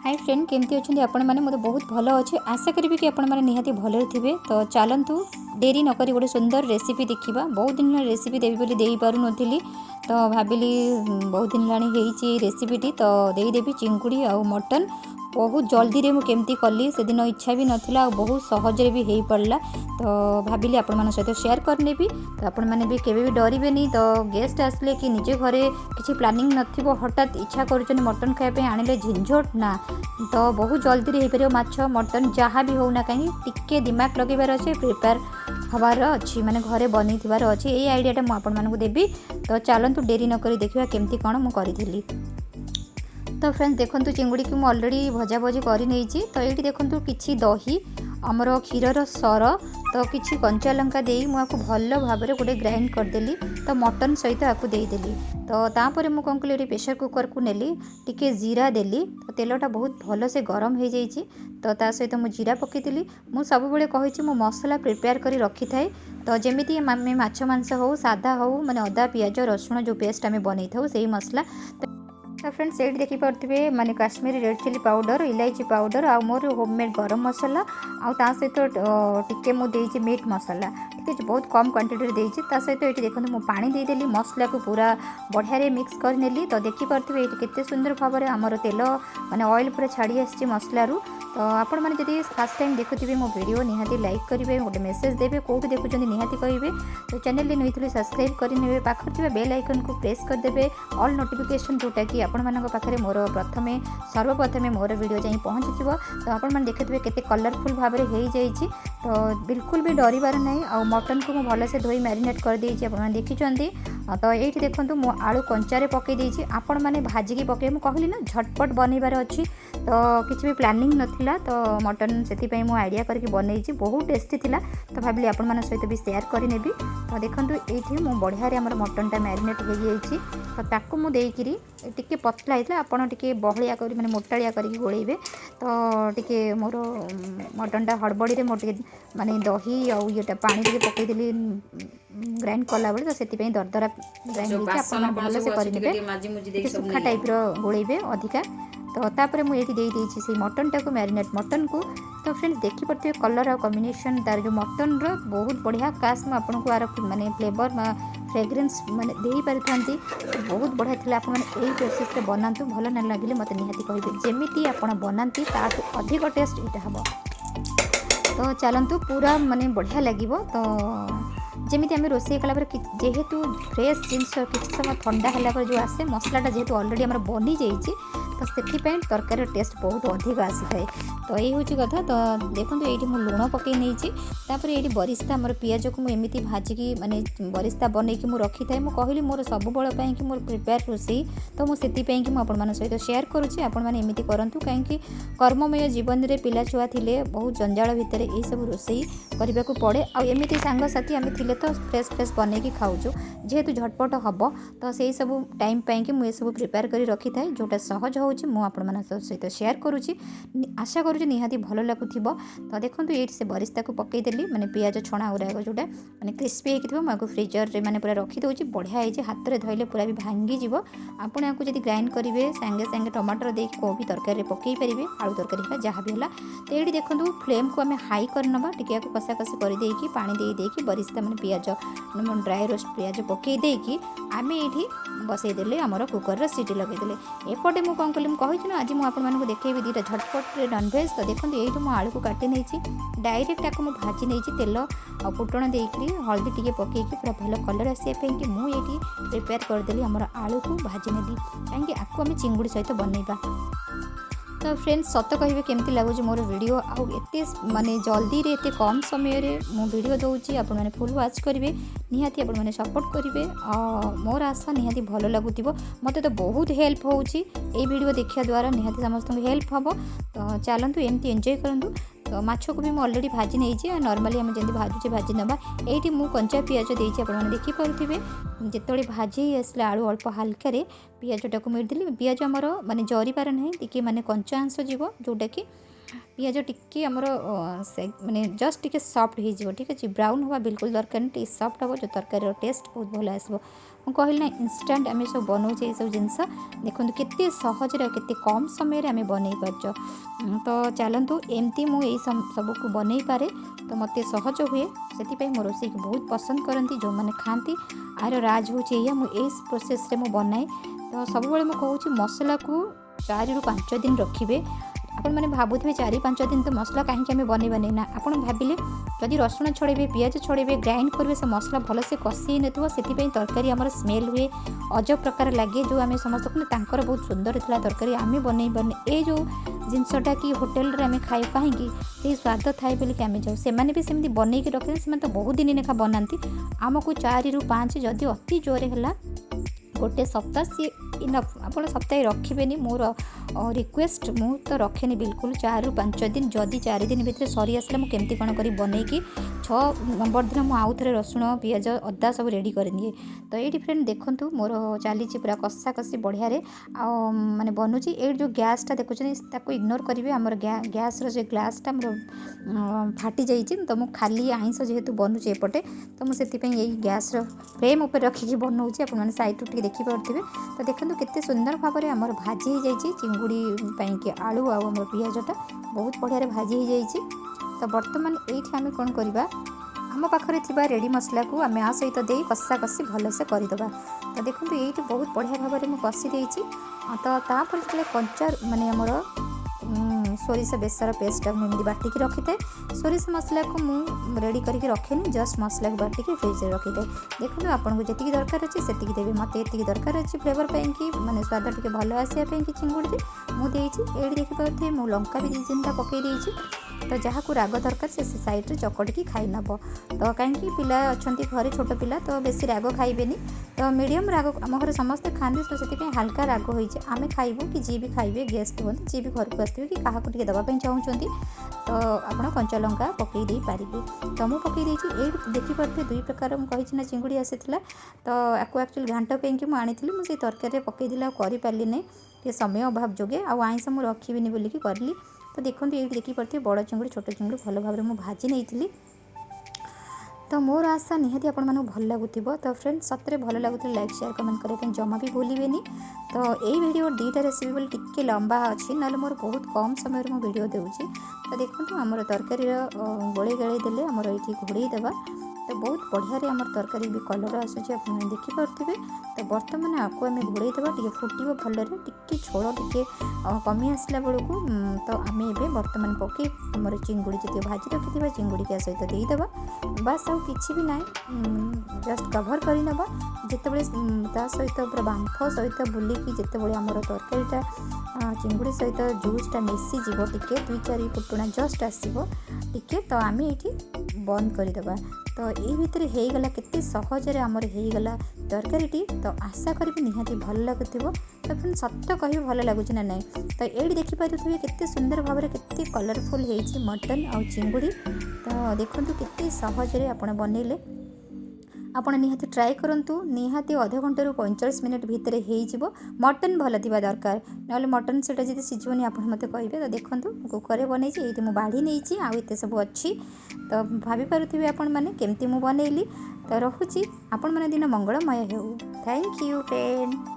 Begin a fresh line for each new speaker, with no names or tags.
Hi friend केमती अच्छे आपण मैंने मुझे बहुत भल अच्छे आशा करी कि आपण मैंने निहाती भले थे। तो चलतु डेरी नक गोटे सुंदर रेसिपी देखा। बहुत दिन रेसिपी देवी बोली दे पार नी तो भाविली बहुत दिन लाणी रेसिपीटी तो देदेवी चिंगुड़ी आ मटन बहुत जल्दी रे मुझे कली से दिन इच्छा भी नाला बहुत सहजरे भी हो पड़ा। तो भाविली आपण मान सहित शेयर करने भी तो आपण मैंने भी केवे भी डरबे नहीं। तो गेस्ट आसले कि निजे घरे किसी प्लानिंग नथिबो हठात इच्छा कर मटन खायापे आनिले झिंझट ना तो बहुत जल्दी हो पार माछ मटन जहाँ भी होना कहीं टिके दिमाग लगेबार अच्छे प्रिपेयर हबार अच्छी माने घरे बनी थी अच्छी यही आइडियाटा मुझे देवी। तो चलतु डेरी नक देखा केमती कौन मुझे। तो फ्रेंड्स देखो चिंगुड़ी की मुझे अलरेडी भजा भजी कर तो ये देखो कि दही आमर क्षीर सर तो किसी कंचा लंका दे मुझे भल भाव में गोटे ग्राइंड करदेली तो मटन सहित आपको देदेली। तो तापर मुझे कौन कली प्रेशर कुकर को नेली टिके जीरा देली तो तेलटा बहुत भल से गरम हो जाइए तो ता सहित मुझे जीरा पकईली। मुझे सब बेले कही मो मसला प्रिपेयर कर रखी थाए तो जमीती आम माछ मांस हो सादा हो माने अदा पियाज रसुण जो पेस्ट आम बन था से मसला। तो फ्रेंड्स ये देखिपे माने काश्मीरी रेड चिली पाउडर इलायची पाउडर आ मोर होममेड गरम मसला आ सहित टिके मुझे मीट मसला ठीक है बहुत कम क्वांटिटी देती सहित ये देखो मुझे पानी देदेली मसला को पूरा बढ़िया मिक्स कर नेली। तो देखिपे ये केते सुंदर भाव में आमर तेल माने ऑयल पूरा छाड़ी आसी मसलू। तो आपण मैंने जब फर्स्ट टाइम देखुवे मो वीडियो निहाती लाइक करेंगे गोटे मेसेज देवे कौट देखुं निहाती कहे। तो चैनल नी सब्सक्राइब करने पाखे बेल आइकन को प्रेस करदे ऑल नोटिफिकेशन जोटा कि आपण मान पाखे मोर प्रथमे सर्वप्रथमे मोर वीडियो जाई पहुँची। तो आपण मैंने देखिए केते कलरफुल भाव में हो जाइए तो बिल्कुल भी डरबार नहीं। आ मटन को मुझे भलसे धोई मैरिनेट कर देछि आपण देखिए। तो ये देखो मु आलू कंचारे पकई देछि आपण मैंने भाजिकी पकई मुझे कहली ना झटपट बनइबार अच्छी तो किसी भी प्लानिंग नथिला तो मटन से मुझे आइडिया करके बनई बहुत टेस्टी थिला। तो भाविली आपण मान सहित भी शेयर करनेबी। तो देखो ये मु बढ़िया आमर मटनटा मैरिनेट हो जाइए तो ताकू मुझे टिके पतला होता आपड़ टे बहलिया कर माने मोटालिया करके गोलेबे तो टिके मोर मटनटा हड़बड़ी में मोटे माने दही आ ये पानी टे पकईदेली ग्राइंड कला बेले तो से दरदरा ग्राइंड भल से करेंगे सुखा टाइप गोलेबे अधिका। तो तापर मुझे से मटनटा को मैरिनेट मटन को। तो फ्रेंड्स देखिपे कलर आ कॉम्बिनेशन तार जो मटन बहुत बढ़िया काश मुझे आर माने फ्लेवर फ्रेग्रेंस माने दे पारि थांती बहुत बढ़िया थिला। आपण माने एई प्रोसेस रे बनातु भल न लागिले मते निहाती कहिबे जेमिति आपण बनाती ताठू अधिक टेस्ट इटा हबो। तो चलतु पूरा माने बढ़िया लागिबो। तो जमीती आम रोषे कला जेहेतु फ्रेश जिनस किसी समय ठंडा है जो आसे मसलाटा जेहेतु अलरेडी आम बनी जाइए तो से तरकारी टेस्ट बहुत अधिक आसी थाए। तो यही हूँ कथा। तो देखो ये मुझे लुण पकई नहीं ये बरिस्ता मोर पियाज को मुझे भाजिकी माने बरिस्ता बनईकि मुझे रखी थाए मुझे कहली मोर सब बल कि मोर प्रिपेयर रोषे तो मुझे मुझे सहित शेयर करुँची आपण मैंने एमती करूँ कहीं कर्ममय जीवन में पिला छुआ थे बहुत जंजाल भितर यही सब रोषे करने को पड़े आमती सांगसाथी आम थे तो फ्रेश फ्रेश बनईकि खाऊँ जेहेतु झटपट हम तो से सब टाइम पाई मुझे सब प्रिपेयर कर रखी थाए जोटा सहज होची मु आपण मान सहित शेयर करुँची आशा करुँची निहाती भल लगुथिबो। तो देखो ये से बरिस्ता को पकईदेली माने पियाज छणा गुराक जोटा माने क्रिस्पी होगी मुझे फ्रिजर रे माने पूरा रखी दूसरी बढ़िया है हाथ में धरले पूरा भी भांगी जीव। आपण आपको जब ग्राइंड करेंगे सांगे सांगे टमाटर दे को भी तरकारी पकई पारे आलू तरकारी जहाँ भी है। तो ये देखो फ्लेम को आम हाई करनबा टिके कषा कषि कर पानी दे बरिस्ता माने पियाज ड्राई रोस्ट पियाज पकई देकी आम ये बसईदे आमर कुकर सीटी लगेदे एपटे मुझे कौन कली कही ना आज मुझे देखेबी दुटा झटपट नॉनभेज। तो देखो ये मुझे आलू को काटी नहीं डायरेक्ट आपको मुझे भाजी नहीं तेल आ फुटण देकरी हल्दी टिके पकईकि पूरा भल कलर आसापी मुझे प्रिपेयर करदेली आमर आलू को भाजी नेली कहीं आपको आम चिंगुड़ी सहित बनइबा। तो फ्रेंड्स सत कहे केमती लगुच मोर वीडियो आते माने जल्दी रे एते कम समय रे मो वीडियो दूसरी आपण मैंने फुल वाच करेंगे निहाती आपण मैंने सपोर्ट करेंगे मोर आशा निहाती भल लगुव मत तो बहुत हेल्प होची वीडियो देखा द्वारा निहाती समस्त हेल्प हम। तो चलतु एमती एंजॉय करूँ। तो माछ को भी मुझे अलरेडी भाजी नहीं नॉर्मली आम जमी भाजुचे भाजी नवा ये मुझे कंचा पियाज देती आप देखिपे जिते भाजी आसले आलू अल्प हाल्कार पियाजटा को मिलदेली पियाज आमर माने जरी पार ना टी माने कंचा अंश जीव जोटा कि पियाज टिके आमर माने जस्ट टिके सॉफ्ट हो ठीक अच्छे ब्राउन हवा बिल्कुल दरकार नहीं सॉफ्ट हम जो तरकारी टेस्ट बहुत भल आसो कहली ना इनस्टांट आम सब बनाऊे ये सब जिनस देखो केते सहजरे केते कम समय आम बन पार्च। तो चलतु एमती मुझे सबको बनई पारे तो मत सहज हुए से मो रोषे को बहुत पसंद करती जो मैंने खाती आर राज हूँ मुझे प्रोसेस रे बनाए। तो सब मुझे मसला को 4 ରୁ 5 दिन रखिए। आपण मैंने भावुवे 4-5 दिन तो मसला कहीं बनईबानी ना आप भाविले जदि रसुण छड़े पियाज छड़े ग्राइंड करेंगे से मसला भलसे कषि नथो से तरकारी आम स्मेल हुए अजब प्रकार लगे जो आम समस्त कहते बहुत सुंदर था तरकारी आम बनईबानी ये जो जिनसटा कि होटेल आम खाए कहीं स्वाद थाए बोलिक आम जाऊँ से भी सेमती बनईक रखते से तो बहुत दिन लेखा बनाती आमको 4 ରୁ 5 जदि अति जोरे है गोटे सप्ताह सी इनफ आप सप्ताह रखिए मोर रिक्वेस्ट मु तो रखेनि बिल्कुल 4 ରୁ 5 दिन जदि 4 दिन भितर सरी आसला मुझे केमती कौन कर बनईकि 6 नंबर दिन मुझे आउ थे रसुण पियाज अदा सब रेडी करदिए। तो ये फ्रेंड देखूँ मोर चली पूरा कषा कषि बढ़िया माने बनूची ये जो गैसटा देखुं इग्नोर करेंगे आमर गैस रो ग्लासटा मोर फाटी जाइए तो मुझे खाली आइंस जेहेतु बनूचे एपटे तो मुझे यही गैस फ्लेम उपर रखिकी बनाऊँगी आप साइड रू देखिपे। तो देखो केते सुंदर भाव में आमर भाजी हो जाइए चिंगुड़ी कि आलू आम पियाजटा बहुत बढ़िया भाजी हो जाइए। तो बर्तमान ये आम कौन करवा आम पाखे रेडी मसला को आम आ सहित दे कषा कषि भलसे करदे। तो देखो ये बहुत बढ़िया भाव में मुझे कषि देती। तो तापर जो कंचा माने आमर सोरिष बेसर पेस्ट मुझे बाटिकी रखी था सोरिष मसला को मुझे रेडी करके रखेनि जस्ट मसला को बाटिकी फ्रिज में रखी था। देखो आपको जी दरकार अच्छे से देवी मत ये दरकार अच्छी फ्लेवर कि माने स्वाद टे भल आसापी कि चिंगुड़ी मुझे ये देखिपे मु लंका भी 2-3टा पकई तो जहाँ को राग दरकार से साइड्रे चकटिकी खाई नब। तो कहीं पिला अच्छा घरे छोट पिला तो बेसी राग खाइबेनी तो मीडियम राग आम घर समस्ते खाते तो से हाल्का राग होइए आम खाइबू कि जी भी खाइबे गेस्ट हूँ जी भी घर को आसवे कि क्या टे देवाई चाहूँगी तो आप कंचा लंका पकई दे पारे। तो मुझे पकई ये देखिपे 2 प्रकार मुझे ना चिंगुड़ी आसी तो आपको एक्चुअली घांट पे मुझे मुझे तरकारी पकईदी करें ये समय अभाव जोगे आइंस मुझे रखी बोलिकी करली। तो देखो ये देखिपे बड़ चिंगुड़ी छोट चिंगुड़ी भल भाव में भाजी नहीं। तो मोर आशा निहाती आपण मानू भल लगुथिबो। तो फ्रेंड्स सतरे भल लगुथिले लाइक शेयर कमेंट करने जमा भी भूलिबेनी। तो यही वीडियो 2टा रेसिपी बोली टिके लंबा अच्छी ना मोर बहुत कम समय में वीडियो देउची। तो देखो आमर तरकारी गोले गले देले आमर ये घोड़े देवा तो बहुत बढ़िया आमर तरकारी भी कलर आसूँ आप देखिपे। तो बर्तमान आपको आम घोड़े देवा टे फुटो भल टे झोल टे कमी आसला बेलू तो आम ए बर्तमान पकई आमर चिंगुड़ी जी भाजी रखी चिंगुड़ी के सहित देदेवा बास आउ कि ना जस्ट कभर कर नवा जितेबले सहित पूरा बांफ सहित बुलिकी जितेबले आमर तरकारीटा चिंगुड़ी सहित जूसटा मिसीज टे 2-4 फुटुणा जस्ट आसो टे तो आम ये बंद करदे। तो ये भितर होगला केते सहजरे आमर होगला तरकारीटी। तो आशा करी निहाती भल लगुथिबो। तो फिर सत्य कह भल लगुच ना ना। तो ये देखिपे केते सुंदर भाव में केते कलरफुल होइछि मटन आ चिंगुड़ी। तो देखो केते सहजरे आपण बनइले आपण निहाती ट्राए करंतु निहाती आधा घंटे 45 मिनट भितर हो मटन भल थिबा दरकार ना मटन सेटा जदि सिझबनी आप मते कहिबे। तो देखंतु कुकर बनै छी ये बाढ़ी नहीं आउ एते सब अच्छी। तो भाभी पारुथिबे आपण माने केमती मु बनैली। तो रहुची आपण माने दिन मंगलमय हेउ। Thank you friend.